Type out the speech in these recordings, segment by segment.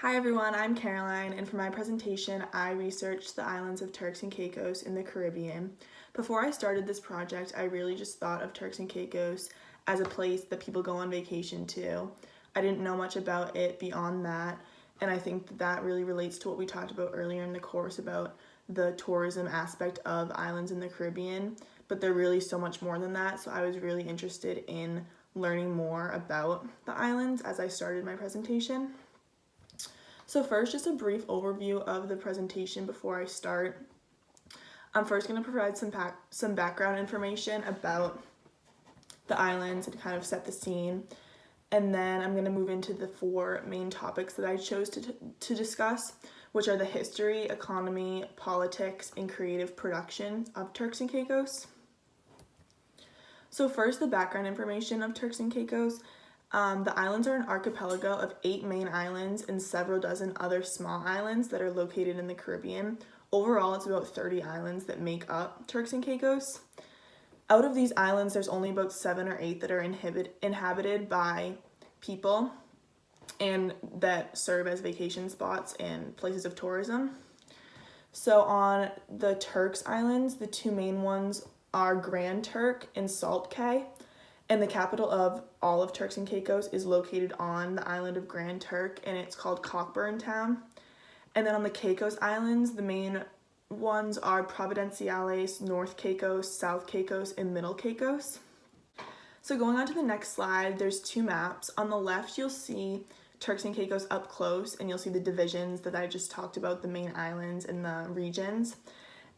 Hi everyone, I'm Caroline, and for my presentation, I researched the islands of Turks and Caicos in the Caribbean. Before I started this project, I really just thought of Turks and Caicos as a place that people go on vacation to. I didn't know much about it beyond that, and I think that really relates to what we talked about earlier in the course about the tourism aspect of islands in the Caribbean, but they're really so much more than that, so I was really interested in learning more about the islands as I started my presentation. So first, just a brief overview of the presentation before I start. I'm first going to provide some background information about the islands and kind of set the scene. And then I'm going to move into the four main topics that I chose to discuss, which are the history, economy, politics, and creative production of Turks and Caicos. So first, the background information of Turks and Caicos. The islands are an archipelago of 8 main islands and several dozen other small islands that are located in the Caribbean. Overall, it's about 30 islands that make up Turks and Caicos. Out of these islands, there's only about 7 or 8 that are inhabited by people and that serve as vacation spots and places of tourism. So on the Turks Islands, the two main ones are Grand Turk and Salt Cay. And the capital of all of Turks and Caicos is located on the island of Grand Turk, and it's called Cockburn Town. And then on the Caicos Islands, the main ones are Providenciales, North Caicos, South Caicos, and Middle Caicos. So going on to the next slide, there's two maps. On the left, you'll see Turks and Caicos up close, and you'll see the divisions that I just talked about, the main islands and the regions.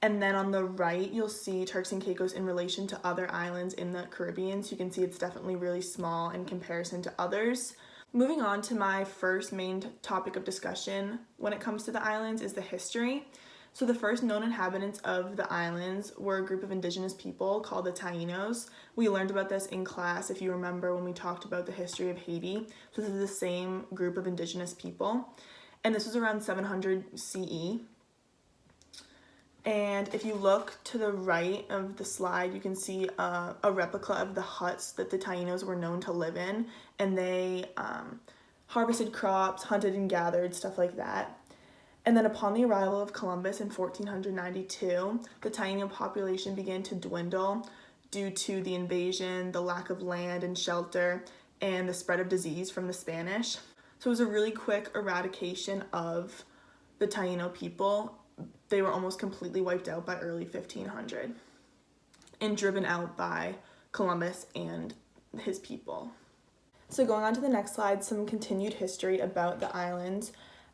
And then on the right, you'll see Turks and Caicos in relation to other islands in the Caribbean. So you can see it's definitely really small in comparison to others. Moving on to my first main topic of discussion when it comes to the islands is the history. So the first known inhabitants of the islands were a group of indigenous people called the Taínos. We learned about this in class, if you remember, when we talked about the history of Haiti. So this is the same group of indigenous people. And this was around 700 CE. And if you look to the right of the slide, you can see a replica of the huts that the Taínos were known to live in. And they harvested crops, hunted and gathered, stuff like that. And then upon the arrival of Columbus in 1492, the Taíno population began to dwindle due to the invasion, the lack of land and shelter, and the spread of disease from the Spanish. So it was a really quick eradication of the Taíno people. They were almost completely wiped out by early 1500 and driven out by Columbus and his people. So going on to the next slide, some continued history about the islands.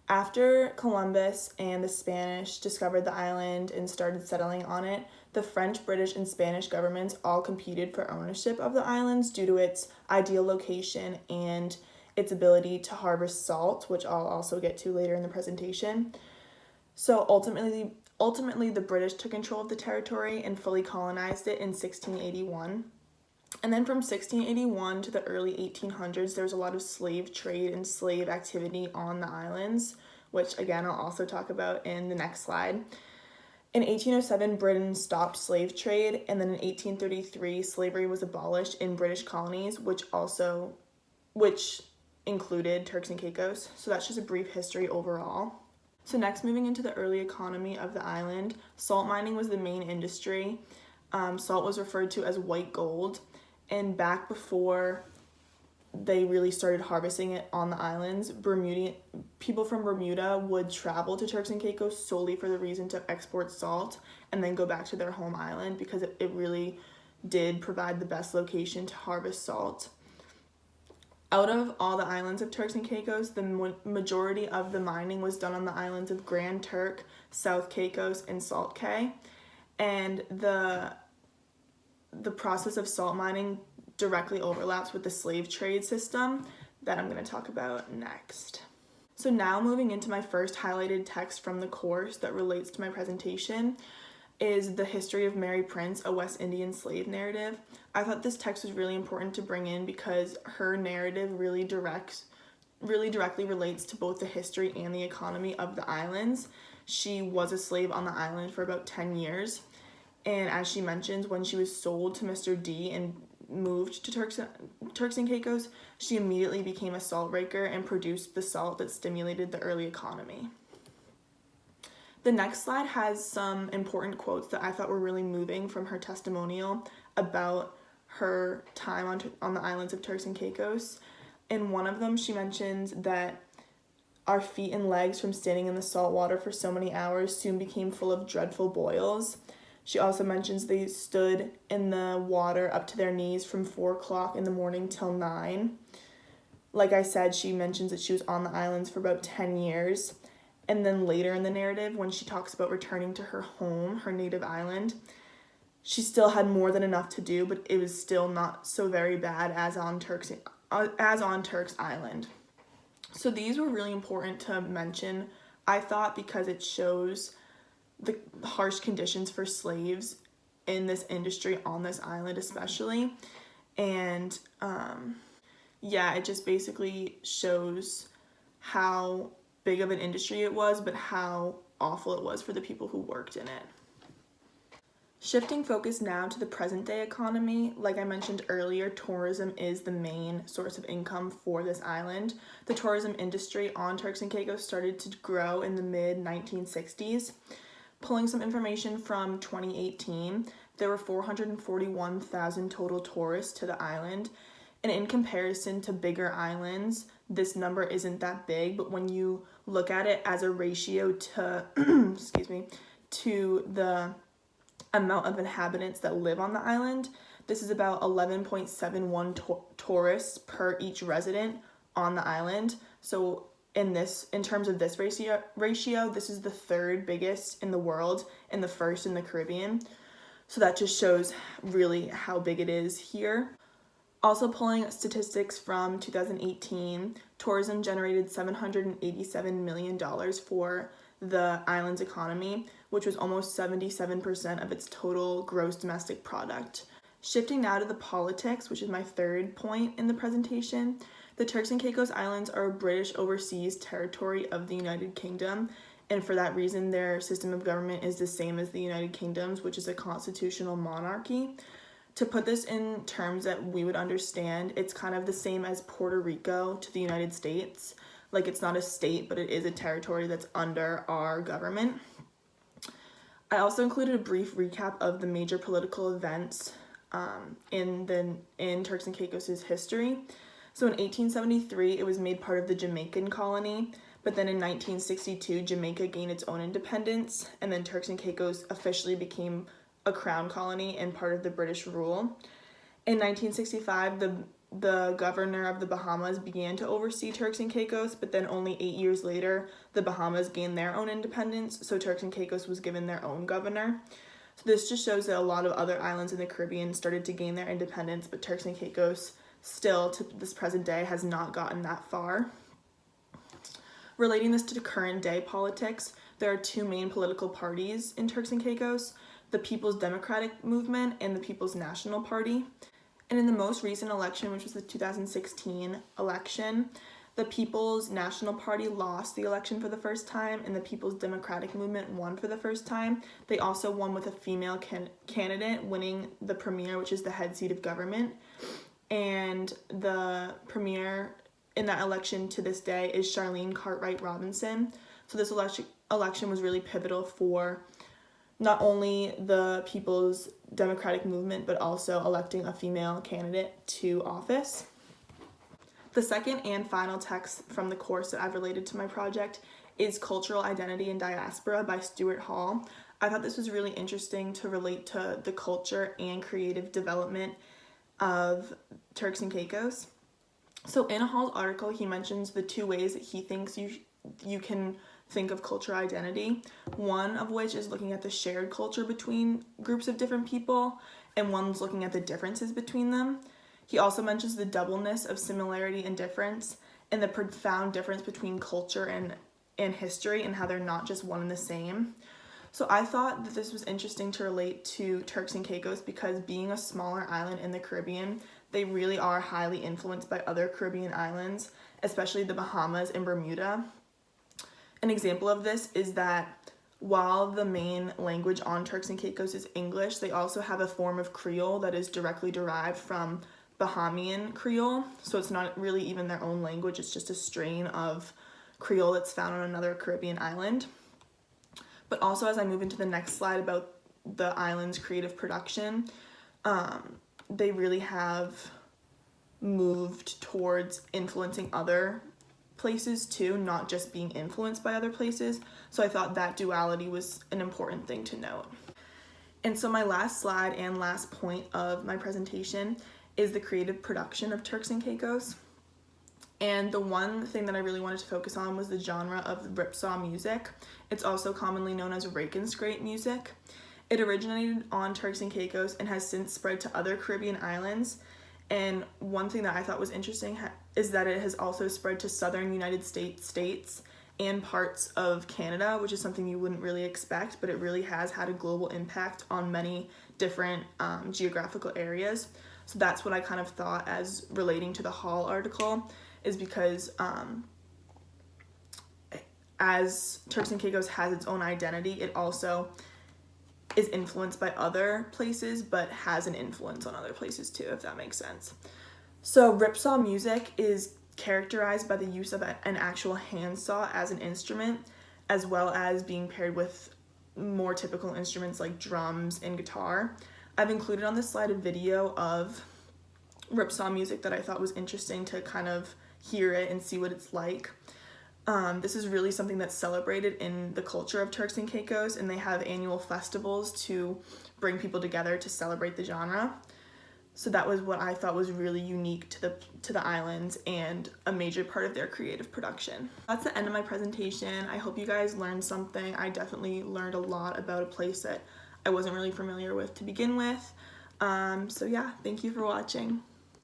After Columbus and the Spanish discovered the island and started settling on it, the French, British, and Spanish governments all competed for ownership of the islands due to its ideal location and its ability to harvest salt, which I'll also get to later in the presentation. So ultimately, the British took control of the territory and fully colonized it in 1681. And then from 1681 to the early 1800s, there was a lot of slave trade and slave activity on the islands, which again, I'll also talk about in the next slide. In 1807, Britain stopped slave trade, and then in 1833, slavery was abolished in British colonies, which included Turks and Caicos. So that's just a brief history overall. So next, moving into the early economy of the island, salt mining was the main industry. Salt was referred to as white gold, and back before they really started harvesting it on the islands, people from Bermuda would travel to Turks and Caicos solely for the reason to export salt and then go back to their home island because it really did provide the best location to harvest salt. Out of all the islands of Turks and Caicos, the majority of the mining was done on the islands of Grand Turk, South Caicos, and Salt Cay. And the process of salt mining directly overlaps with the slave trade system that I'm going to talk about next. So now moving into my first highlighted text from the course that relates to my presentation is The History of Mary Prince, a West Indian Slave Narrative. I thought this text was really important to bring in because her narrative really directly relates to both the history and the economy of the islands. She was a slave on the island for about 10 years. And as she mentions, when she was sold to Mr. D and moved to Turks and Caicos, she immediately became a salt raker and produced the salt that stimulated the early economy. The next slide has some important quotes that I thought were really moving from her testimonial about her time on the islands of Turks and Caicos. In one of them, she mentions that our feet and legs from standing in the salt water for so many hours soon became full of dreadful boils. She also mentions they stood in the water up to their knees from 4 o'clock in the morning till 9. Like I said, she mentions that she was on the islands for about 10 years. And then later in the narrative, when she talks about returning to her home, her native island, she still had more than enough to do, but it was still not so very bad as on Turks Island. So these were really important to mention, I thought, because it shows the harsh conditions for slaves in this industry on this island especially. And it just basically shows how big of an industry it was, but how awful it was for the people who worked in it. Shifting focus now to the present day economy, like I mentioned earlier, tourism is the main source of income for this island. The tourism industry on Turks and Caicos started to grow in the mid-1960s. Pulling some information from 2018, there were 441,000 total tourists to the island. And in comparison to bigger islands, this number isn't that big, but when you look at it as a ratio to, to the amount of inhabitants that live on the island, this is about 11.71 tourists per each resident on the island. So in terms of this ratio, this is the third biggest in the world and the first in the Caribbean. So that just shows really how big it is here. Also pulling statistics from 2018, tourism generated $787 million for the island's economy, which was almost 77% of its total gross domestic product. Shifting now to the politics, which is my third point in the presentation, the Turks and Caicos Islands are a British overseas territory of the United Kingdom, and for that reason their system of government is the same as the United Kingdom's, which is a constitutional monarchy. To put this in terms that we would understand, it's kind of the same as Puerto Rico to the United States. Like, it's not a state, but it is a territory that's under our government. I also included a brief recap of the major political events in Turks and Caicos' history. So in 1873, it was made part of the Jamaican colony, but then in 1962, Jamaica gained its own independence, and then Turks and Caicos officially became a crown colony and part of the British rule. In 1965, the governor of the Bahamas began to oversee Turks and Caicos, but then only 8 years later, the Bahamas gained their own independence, so Turks and Caicos was given their own governor. So this just shows that a lot of other islands in the Caribbean started to gain their independence, but Turks and Caicos still to this present day has not gotten that far. Relating this to current day politics, there are two main political parties in Turks and Caicos: the People's Democratic Movement and the People's National Party. And in the most recent election, which was the 2016 election, the People's National Party lost the election for the first time, and the People's Democratic Movement won for the first time. They also won with a female candidate winning the premier, which is the head seat of government. And the premier in that election to this day is Charlene Cartwright Robinson. So this election was really pivotal for not only the People's Democratic Movement, but also electing a female candidate to office. The second and final text from the course that I've related to my project is Cultural Identity and Diaspora by Stuart Hall. I thought this was really interesting to relate to the culture and creative development of Turks and Caicos. So in Hall's article, he mentions the two ways that he thinks you can think of cultural identity, one of which is looking at the shared culture between groups of different people, and one's looking at the differences between them. He also mentions the doubleness of similarity and difference, and the profound difference between culture and history, and how they're not just one and the same. So I thought that this was interesting to relate to Turks and Caicos because being a smaller island in the Caribbean, they really are highly influenced by other Caribbean islands, especially the Bahamas and Bermuda. An example of this is that while the main language on Turks and Caicos is English, they also have a form of Creole that is directly derived from Bahamian Creole. So it's not really even their own language, it's just a strain of Creole that's found on another Caribbean island. But also, as I move into the next slide about the island's creative production, they really have moved towards influencing other places too, not just being influenced by other places. So I thought that duality was an important thing to note. And so my last slide and last point of my presentation is the creative production of Turks and Caicos. And the one thing that I really wanted to focus on was the genre of ripsaw music. It's also commonly known as rake and scrape music. It originated on Turks and Caicos and has since spread to other Caribbean islands. And one thing that I thought was interesting is that it has also spread to southern United States and parts of Canada, which is something you wouldn't really expect, but it really has had a global impact on many different geographical areas. So that's what I kind of thought as relating to the Hall article, is because as Turks and Caicos has its own identity, it also is influenced by other places, but has an influence on other places too, if that makes sense. So ripsaw music is characterized by the use of an actual handsaw as an instrument, as well as being paired with more typical instruments like drums and guitar. I've included on this slide a video of ripsaw music that I thought was interesting to kind of hear it and see what it's like. This is really something that's celebrated in the culture of Turks and Caicos, and they have annual festivals to bring people together to celebrate the genre. So that was what I thought was really unique to the islands and a major part of their creative production. That's the end of my presentation. I hope you guys learned something. I definitely learned a lot about a place that I wasn't really familiar with to begin with. So yeah, thank you for watching.